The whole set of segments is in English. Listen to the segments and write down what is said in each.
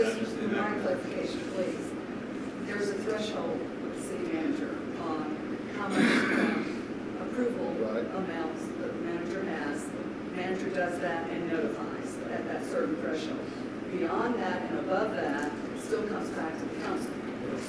just for my clarification, please. There's a threshold with the city manager on how much approval amounts the manager has. The manager does that and notifies at that certain threshold. Beyond that and above that, it still comes back to the council.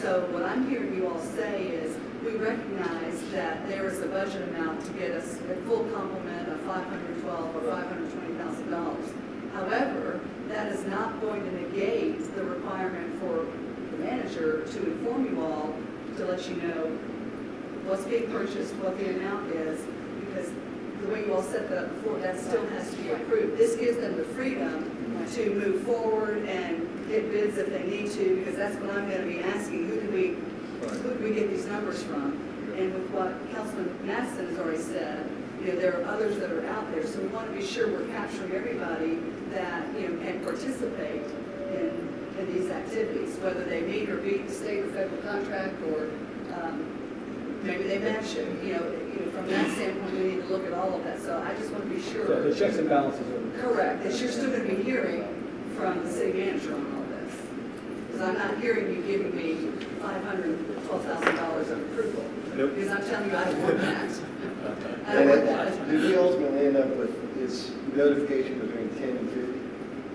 So what I'm hearing you all say is we recognize that there is a budget amount to get us a full complement of $512,000 or $520,000. However, that is not going to negate the requirement for the manager to inform you all to let you know what's being purchased, what the amount is, because the way you all set that up before, that still has to be approved. This gives them the freedom to move forward and get bids if they need to, because that's what I'm going to be asking. Who do we get these numbers from? And with what Councilman Madison has already said, there are others that are out there, so we want to be sure we're capturing everybody that can participate in these activities, whether they meet or beat the state or federal contract, or maybe they match it. From that standpoint, we need to look at all of that. So I just want to be sure. So the checks and balances are correct. That you're still going to be hearing from the city manager on all this, because I'm not hearing you giving me $512,000 of approval. Nope. Because I'm telling you, I don't want that. I don't want that. Do we ultimately end up with is notification between 10 and 50,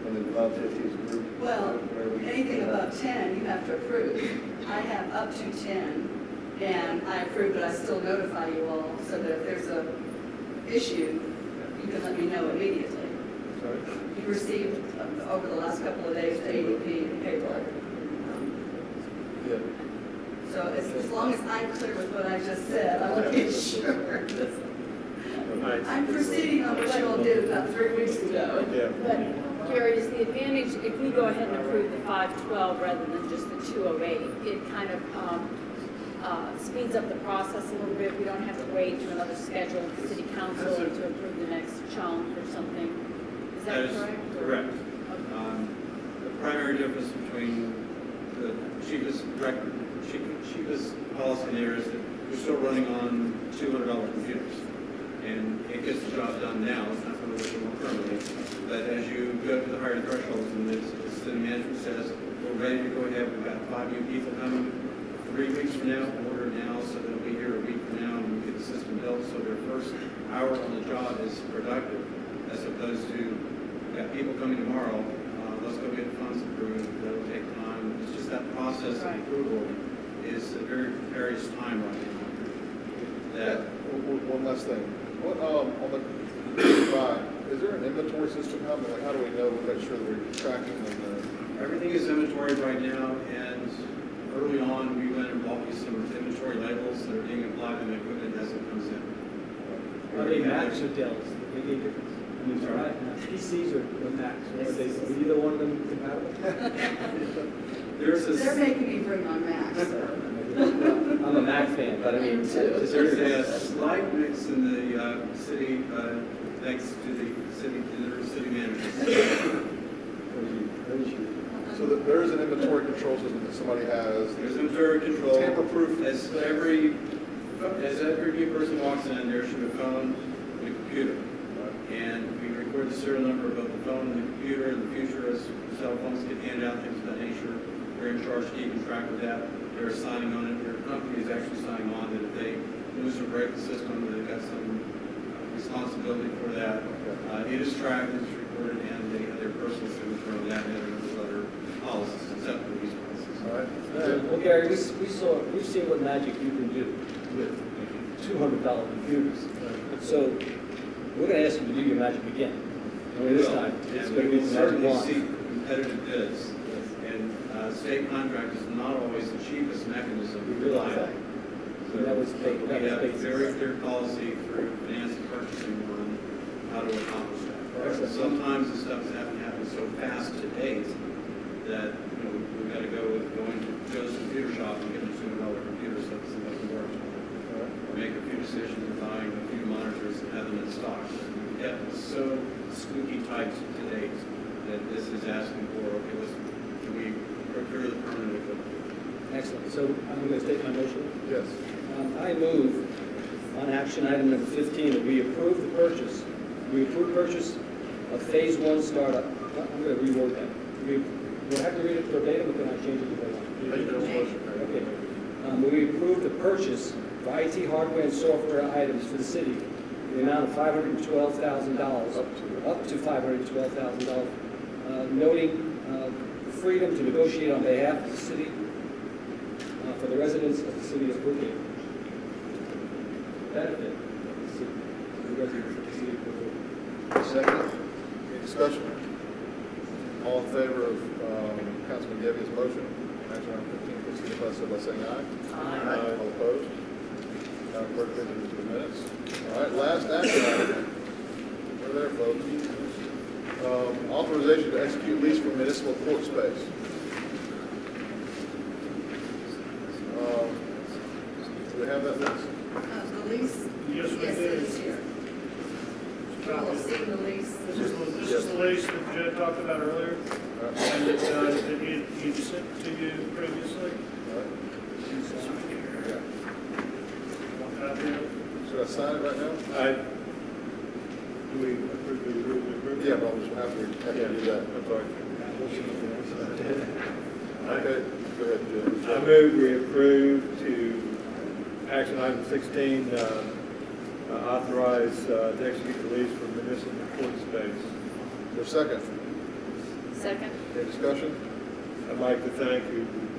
and then above 50 is group? Well, anything above 10, you have to approve. I have up to 10, and I approve, but I still notify you all so that if there's a issue, you can let me know immediately. Sorry? You received over the last couple of days the ADP and payroll. Yeah. So as long as I'm clear with what I just said, I want to be sure. I'm proceeding on what you all did about 3 weeks ago. Yeah. But Gary, is the advantage if we go ahead and approve the 512 rather than just the 208? It kind of speeds up the process a little bit. We don't have to wait to another scheduled city council to approve the next chunk or something. Is that correct? Correct. The primary difference between the cheapest policy there is that we're still running on $200 computers. And it gets the job done now. It's not going to work more permanently. But as you go to the higher thresholds, and the city management says, we're ready to go ahead, we've got 5 new people coming 3 weeks from now, order now, so they'll be here a week from now, and we get the system built, so their first hour on the job is productive, as opposed to, we've got people coming tomorrow, let's go get funds approved, that'll take time. It's just that process of approval is a very precarious time right now. One last thing. What, on the drive, is there an inventory system? How do we know to make sure that we're tracking them? Everything is inventoried right now, and early on we went and bought you some inventory labels that are being applied on the equipment as it comes in. Are they Macs or Dells? Any difference? I mean, PCs or Macs? Are either one of them compatible? They're making me bring on Macs. I'm a Mac fan, but I mean, there's a slight mix in the city, thanks to the city managers. So there is an inventory control system that somebody has. There's inventory control. Tamper-proof. As every new person walks in, there should be a phone and a computer. And we record the serial number of both the phone and the computer. In the future, as cell phones get handed out, things of that nature, we're in charge of keeping track of that. They're signing on it. Their company is actually signing on that if they lose or break the system, they've got some responsibility for that. It is tracked, it's recorded, and they have their personal signature on that and other policies, except for these policies. All right. Well, Gary, we've seen what magic you can do with $200 computers. So we're going to ask you to do your magic again. Only this time, it's going to be the magic wand. See competitive bids. State contract is not always the cheapest mechanism. We realize that. So we have a very clear policy through finance and purchasing on how to accomplish that. Sometimes this stuff is having to happen so fast to date that we've got to going to Joe's computer shop and get a $200 computer so that somebody can work. Or make a few decisions of buying a few monitors and have them in stock. We've gotten so spooky tight to date that this is asking for, okay, can we procure the permanent equipment? Excellent. So I'm going to state my motion. Yes. I move on action item number 15 that we approve the purchase. We approve purchase of phase 1 startup. I'm going to reword that. We we'll have to read it verbatim, but then I change it if I want. Make those motion. Okay. We approved the purchase of IT hardware and software items for the city in the amount of $512,000, up to $512,000, noting the freedom to negotiate on behalf of the city for the residents of the city of Brookhaven. Benefit of the city, the residents of the city of Brookhaven. Second? Any discussion? All in favor of Councilman Gebbia motion, action item 15, please signify so by saying aye. Aye. All opposed? Madam Clerk, please read the minutes. All right, last action item. We're there, folks. Authorization to execute lease for municipal court space. Do we have that list? The lease? Yes, we Yes, do. it is here. You all have seen the lease. This is the lease that Jed talked about earlier, All right. and that he sent to you previously. All right. Yeah. Want a copy of it? Should I sign it right now? Do we approve the approve? Yeah, but I'll just have to do that. I'm sorry. Okay, go ahead, Jim. I move we approve to action item 16, authorize to execute the lease for municipal court space. Your second. Second? Any discussion? I'd like to thank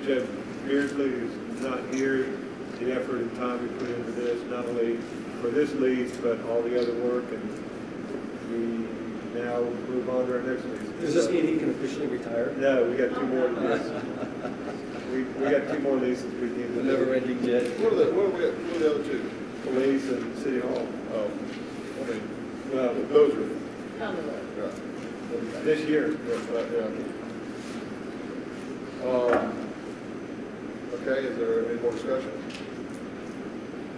Jed Beardsley, who's not here, the effort and time we put into this, not only for this lease, but all the other work, and we now move on to our next lease. Does this mean he can officially retire? No, we got 2 more leases. We got 2 more leases we need The to do. never-ending jet. What are the other two? Police and City Hall. Oh, I mean, Well, those are, On the road. yeah. this year. Yeah. Okay, is there any more discussion?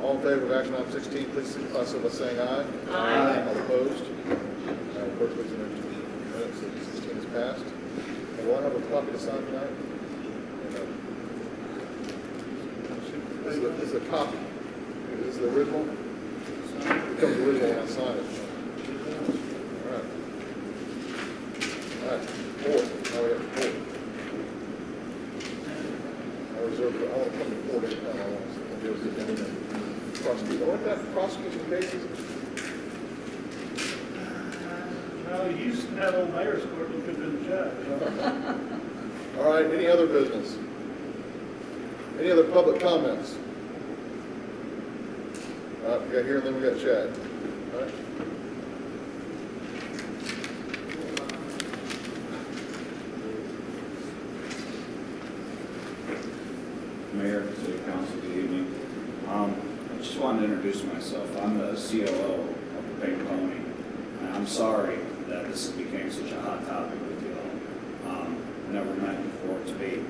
All in favor of action item 16, please signify so by saying aye. Aye. All opposed? Madam Clerk, please enter minutes that 16 is passed. And will I have a copy to sign tonight? This is a copy. Is this the original? It comes original when I sign it. All right. All right, 4. Now we have 4. I reserve, I want to come to 4 days time. I want to be able to get them in and prosecute. I want that prosecution cases. No, you used to have old mayor's court looking to the judge. All right, any other business? Any other public comments? All right, we got here and then we got Chad. All right. Mayor, City Council, good evening. I just wanted to introduce myself. I'm the COO of the Pink Pony, and I'm sorry that this became such a hot topic with you all. Never meant for it to be.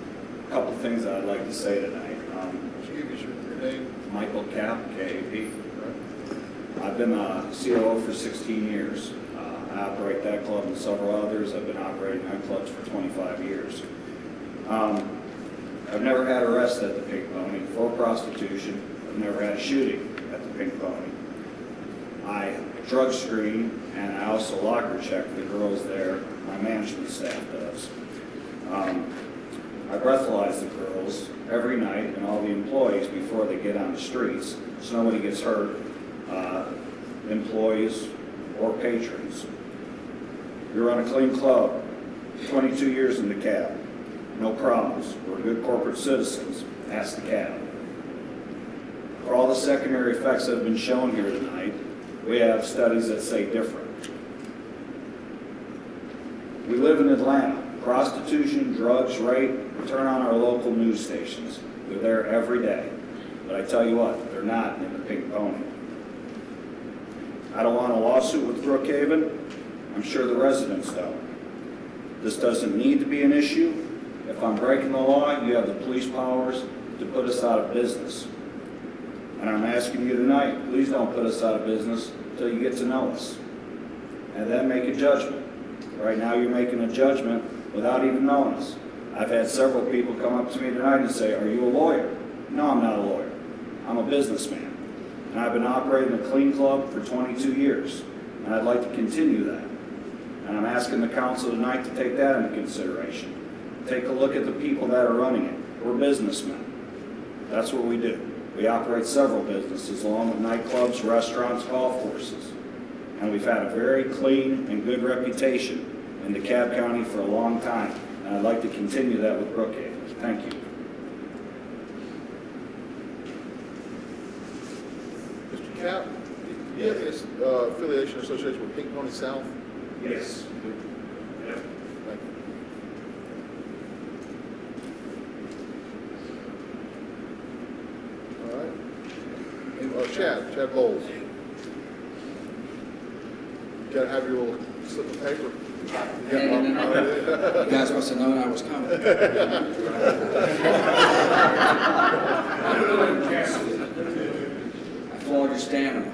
A couple things that I'd like to say tonight. Would you give us your name? Michael Cap, KAP. All right. I've been a COO for 16 years. I operate that club and several others. I've been operating that clubs for 25 years. I've never had arrested at the Pink Pony for prostitution. I've never had a shooting at the Pink Pony. I drug screen and I also locker check the girls there. My management staff does. I breathalyze the girls every night and all the employees before they get on the streets so nobody gets hurt, employees or patrons. We run a clean club, 22 years in the cab. No problems. We're good corporate citizens. Ask the cab. For all the secondary effects that have been shown here tonight, we have studies that say different. We live in Atlanta. Prostitution, drugs, rape, turn on our local news stations. They're there every day. But I tell you what, they're not in the Pink Pony. I don't want a lawsuit with Brookhaven. I'm sure the residents don't. This doesn't need to be an issue. If I'm breaking the law, you have the police powers to put us out of business. And I'm asking you tonight, please don't put us out of business until you get to know us. And then make a judgment. Right now you're making a judgment without even knowing us. I've had several people come up to me tonight and say, are you a lawyer? No, I'm not a lawyer. I'm a businessman. And I've been operating a clean club for 22 years. And I'd like to continue that. And I'm asking the council tonight to take that into consideration. Take a look at the people that are running it. We're businessmen. That's what we do. We operate several businesses along with nightclubs, restaurants, golf courses. And we've had a very clean and good reputation in DeKalb County for a long time. And I'd like to continue that with Brookhaven. Thank you. Mr. Cap, do you have any affiliation or association with Pink Pony South? Yes. Thank you. All right. And, Chad Bowles. You gotta have your little slip of paper. You guys must have known I was coming. I flawed your stamina.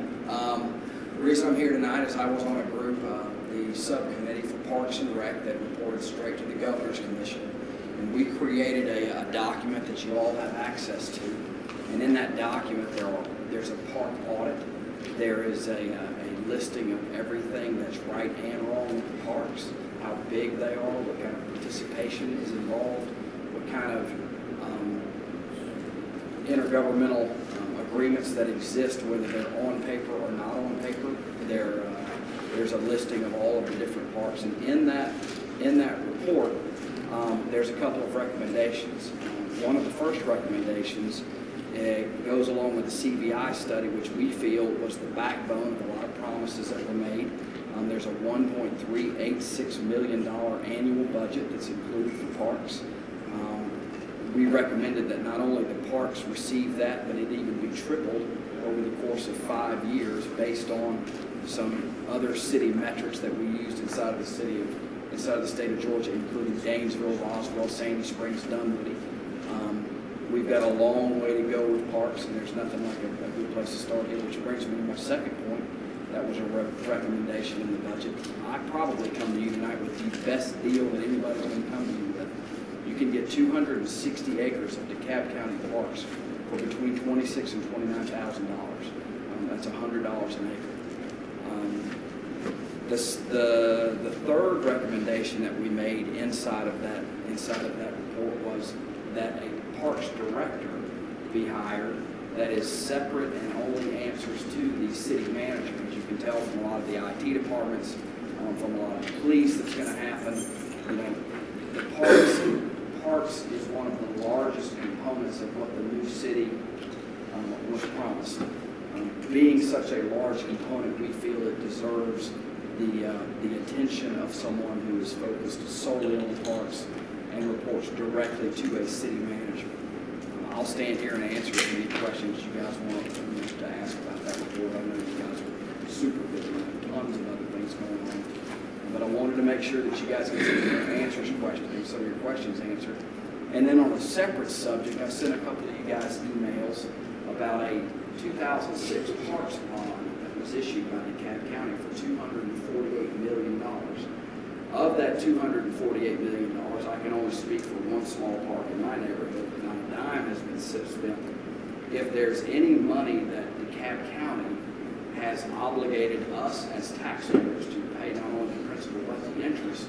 The reason I'm here tonight is I was on a group, the subcommittee for Parks and Rec, that reported straight to the Governor's Commission. And we created a document that you all have access to. And in that document, there's a park audit. There is a listing of everything that's right and wrong with the parks, how big they are, what kind of participation is involved, what kind of intergovernmental agreements that exist, whether they're on paper or not on paper. There's a listing of all of the different parks, and in that report, there's a couple of recommendations. One of the first recommendations goes along with the CVI study, which we feel was the backbone of a lot of promises that were made. There's a $1.386 million annual budget that's included for parks. We recommended that not only the parks receive that, but it even be tripled over the course of 5 years based on some other city metrics that we used inside of the state of Georgia, including Gainesville, Roswell, Sandy Springs, Dunwoody. We've got a long way to go with parks, and there's nothing like a good place to start here, which brings me to my second point. That was a recommendation in the budget. I probably come to you tonight with the best deal that anybody's going to come to you with. You can get 260 acres of DeKalb County parks for between $26,000 and $29,000. That's $100 an acre. The third recommendation that we made inside of that report was that a parks director be hired that is separate and only answers to the city manager. As you can tell from a lot of the IT departments, from a lot of the police, that's going to happen. You know, the parks is one of the largest components of what the new city was promised. Being such a large component, we feel it deserves the attention of someone who is focused solely on parks and reports directly to a city manager. I'll stand here and answer any questions you guys want to ask about that report. I know you guys are super busy and have tons of other things going on. But I wanted to make sure that you guys get some of your questions answered. And then on a separate subject, I sent a couple of you guys emails about a 2006 parks bond that was issued by DeKalb County for $248 million. Of that $248 million, I can only speak for one small park in my neighborhood, but not a dime has been spent. If there's any money that DeKalb County has obligated us as taxpayers to pay not only the principal but the interest,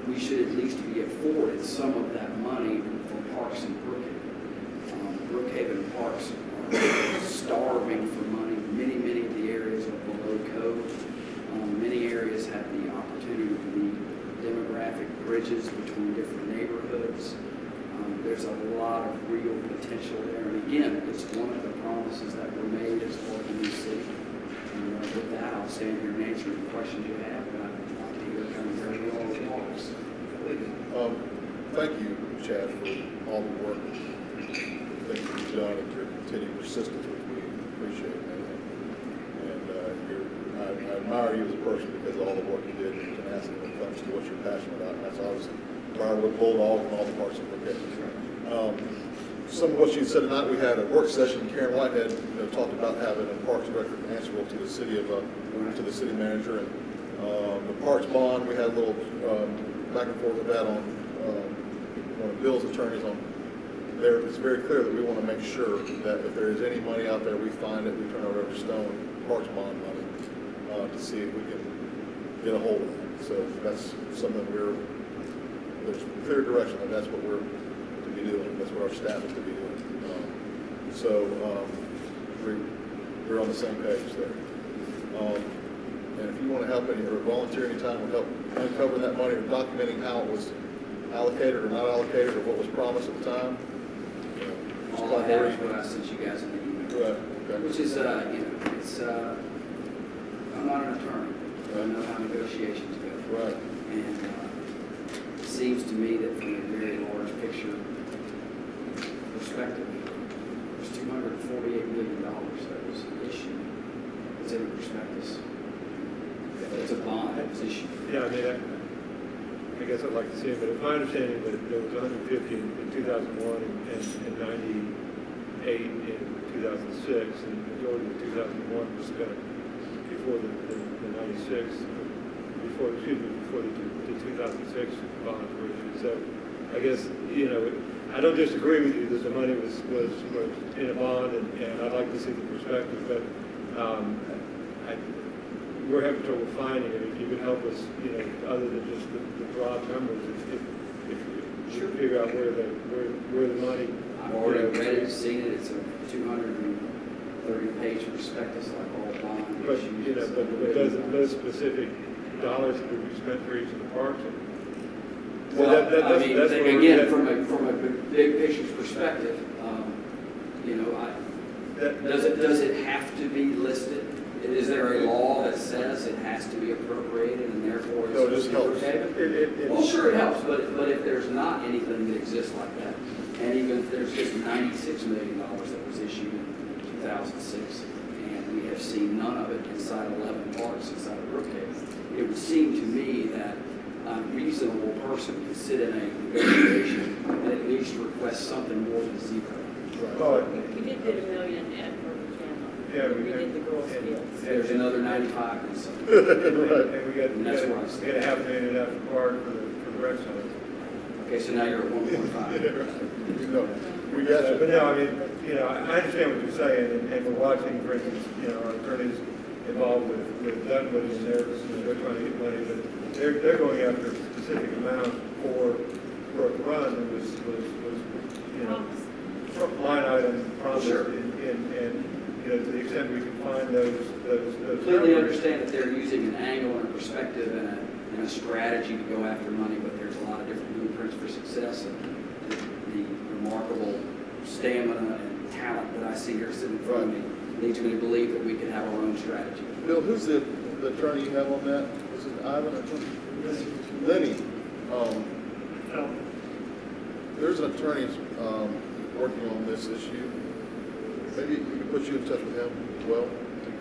we should at least be afforded some of that money for parks in Brookhaven. Brookhaven parks are starving for money. Many of the areas are below code. Many areas have the opportunity to be demographic bridges between different neighborhoods. There's a lot of real potential there. And again, it's one of the promises that were made as part of the new city. And with that, I'll stand here and answer any questions you have. But I'd like to hear kind of where we are with parks. Thank you, Chad, for all the work that you've done and your continued persistence, which we appreciate, man. And I admire you as a person because of all the work you did in tenacity when it comes to what you're passionate about. And that's obviously Briarwood Bulldog and all the parts of Brookhaven. Some of what you said tonight, we had a work session. Karen Whitehead talked about having a parks director answerable to the city manager, and the parks bond. We had a little back and forth with that on one of Bill's attorneys on there. It's very clear that we want to make sure that if there is any money out there, we find it, we turn it over to Stone, parks bond money, to see if we can get a hold of it. So that's something there's clear direction, and that's what we're to be doing. That's what our staff is to be doing. We're on the same page there. And if you want to help any, or volunteer any time, help uncover that money or documenting how it was allocated or not allocated or what was promised at the time. Just All I call have Marie. is what I sent you guys in the email. Right, okay. Which is, it's, I'm not an attorney. I don't know how negotiations go. Right. And it seems to me that from a very large picture perspective, there's $248 million that was issued. It's in the prospectus. It's a bond that was issued. Yeah, I mean, I guess I'd like to see it, but it's my understanding that there was 150 in 2001 and 98 in 2006, and the majority of 2001 was spent before the 96, before the 2006 bonds were issued. So I guess, I don't disagree with you that the money was in a bond, and I'd like to see the perspective, but we're having trouble finding it. If you could help us, other than just the broad numbers, if you figure out where the money. I've already read it, seen it. It's a 230-page prospectus, like all bond But, issues. but does it list specific dollars to be spent for each of the parks? Well, that's again, from a big picture perspective, does it have to be listed? Is there a law that says it has to be appropriated and therefore it's No, it just helps. Well, sure it helps, but if there's not anything that exists like that, and even if there's just $96 million that was issued in 2006, and we have seen none of it inside 11 parks inside of Brookhaven, it would seem to me that a reasonable person can sit in a negotiation and at least request something more than zero. We did $1 million at Yeah, we did the girls' fields. There's another 95 and so. And we got And that's where I a stand. $500,000 after park for the rec center. Okay, so now you're at 1.5. No, we got But you. no, I mean, I understand what you're saying, and we're watching, for instance, our attorneys involved with Dunwood, and they're trying to get money, but they're going after a specific amount for Brook Run that was line item promised, Sure. and to the extent we can find those Completely numbers. understand that they're using an angle and a perspective and a strategy to go after money, but there's a lot of different blueprints for success, and the remarkable stamina and talent that I see here sitting in front of me leads me to believe that we can have our own strategy. Bill, who's the attorney you have on that? Was it Ivan or something? Lenny. There's an attorney working on this issue. Maybe we can put you in touch with him as well.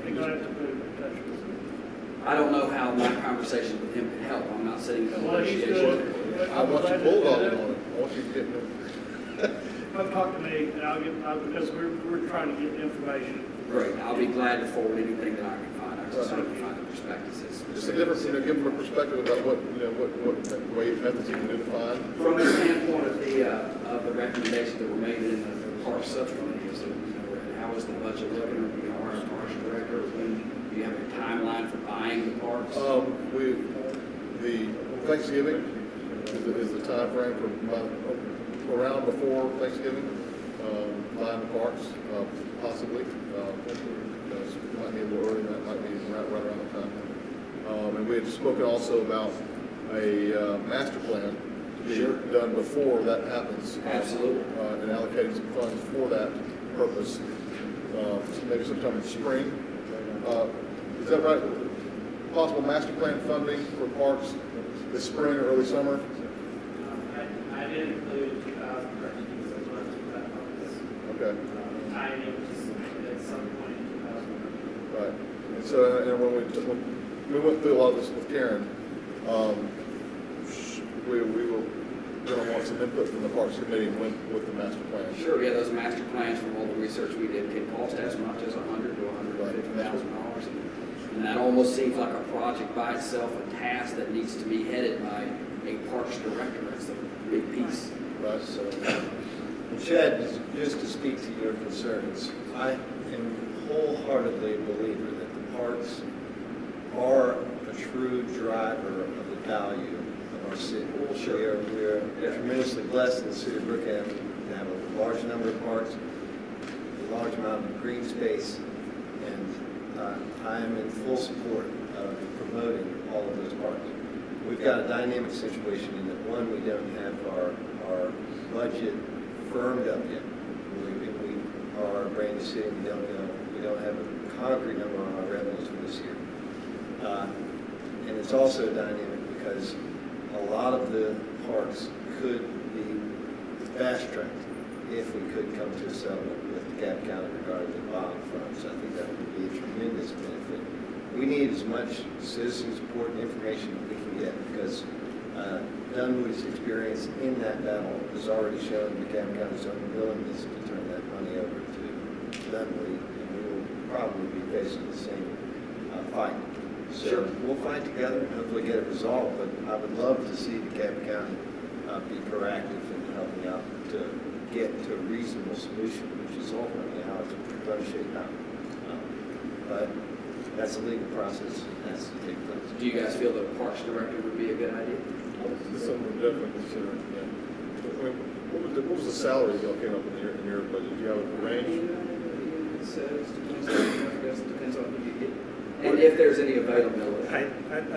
You're gonna have to put him in touch with him. I don't know how my conversation with him can help. I'm not sitting in Well, he's negotiations. good. I want you bulldogging on it. I want you to get him. Come talk to me, and because we're trying to get information. Great, I'll be glad to forward anything that I can find. I can certainly find the prospectuses. Just a difference, give them a perspective about what way methods you can do to find. From the standpoint of the recommendations that were made in the park subcommittee, is that, how is the budget looking? Do you hire a parks director? Do you have a timeline for buying the parks? The Thanksgiving is the time frame for around before Thanksgiving, buying the parks, possibly. Might be a little early, that might be right around the time. And we had spoken also about a master plan to be done before that happens. Absolutely. And allocating some funds for that purpose, maybe sometime in spring. Is that right? Possible master plan funding for parks this spring or early summer? I did include 2013 as much of that focus. Okay. I need to at some point in 2013. Right. And so, and when we went through a lot of this with Karen, we were going to want some input from the Parks Committee with the master plan. Sure, yeah, those master plans from all the research we did can cost as much as $100,000 to $150,000. And that almost seems like a project by itself, a task that needs to be headed by a parks director. That's a big piece. Right. So, Chad, just to speak to your concerns, I am wholeheartedly a believer that the parks are a true driver of the value of our city. We're tremendously blessed in the city of Brookhaven to have a large number of parks, a large amount of green space, and I am in full support of promoting all of those parks. We've got a dynamic situation in that, one, we don't have our budget firmed up yet. We are a brand new city, we don't have a concrete number on our revenues for this year. And it's also dynamic because a lot of the parks could be fast-tracked if we could come to a settlement with DeKalb County regarding the bond funds. I think that would be a tremendous benefit. We need as much citizen support and information that we can get because Dunwoodie's experience in that battle has already shown DeKalb County's own willingness to turn that money over to Dunwoody, and we will probably be facing the same fight. So we'll fight together and hopefully get it resolved, but I would love to see DeKalb County be proactive in helping out to get to a reasonable solution, which is ultimately how it's going to shape out. But that's a legal process that has to take place. Do you guys feel that a parks director would be a good idea? This is something we're definitely considering, yeah. I mean, what was the salary y'all came up with in your budget? Do you have a range? It says, depends on who you get. And if there's any availability. I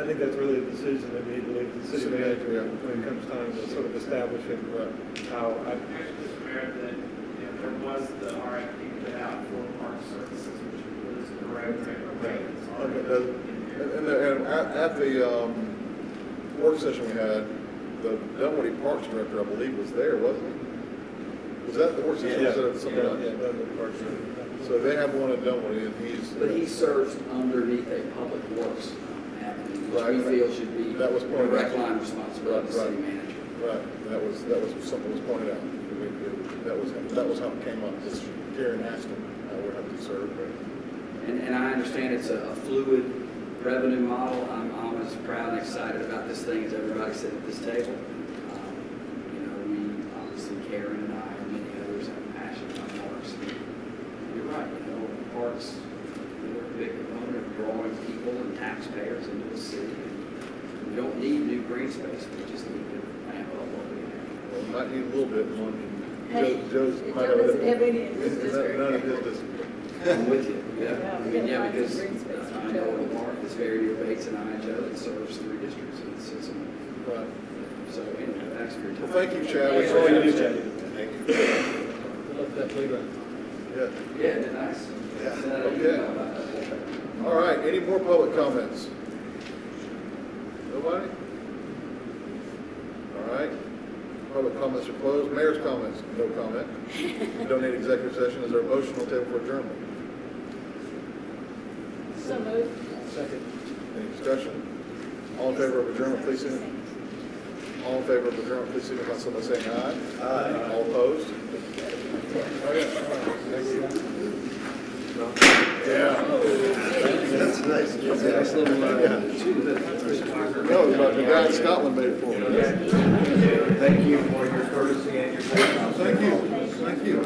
think that's really a decision that we need to leave to the city manager when it comes time to sort of establishing how. Actually, Mr. Mayor, that there was the RFP put out for park services, which was correct. And at the work session we had, the Dunwoody Parks Director, I believe, was there, wasn't he? Was that the work session? Yeah. Or was that something else? Yeah, Dunwoody Parks Director. So they have one at Dunwoody, and he's. But he serves underneath a public works avenue, which Right. we feel should be That was a pointed direct out. line responsibility of the city manager. Right, that was something was pointed out. That was how it came up. This Karen asked him how we're having to serve. And I understand it's a fluid revenue model. I'm as proud and excited about this thing as everybody sitting at this table. We obviously, Karen and I and many others have a passion about parks. You're right, parks, they're a big component of drawing people and taxpayers into the city. We don't need new green space, we just need to ramp up what we have. Well, might need a little bit more. Hey, Joe's might Joe have doesn't have any in his None district. of his district. I'm with you, yeah. I mean, yeah, Yeah, because green space. I know of a park that's very near Bates and I, Joe, that serves 3 districts, and it's Right. so anyway, thanks for your time. Well, thank you, Chad. That's all you do, Chad. Thank you. Good luck with that playground. Yeah. Yeah, isn't it nice? Yeah. Okay. All right, any more public comments? Nobody? All right, public comments are closed. Mayor's comments, no comment. We don't need executive session. Is there a motion on the table for adjournment? So moved. Second. Any discussion? All in favor of adjournment, please signify. All in favor of adjournment, please signify so by saying aye. Aye. All opposed? Yeah. That's nice. That's a nice little, No, but the guy in Scotland made it for me. Thank you for your courtesy and your. Thank you. Thank you.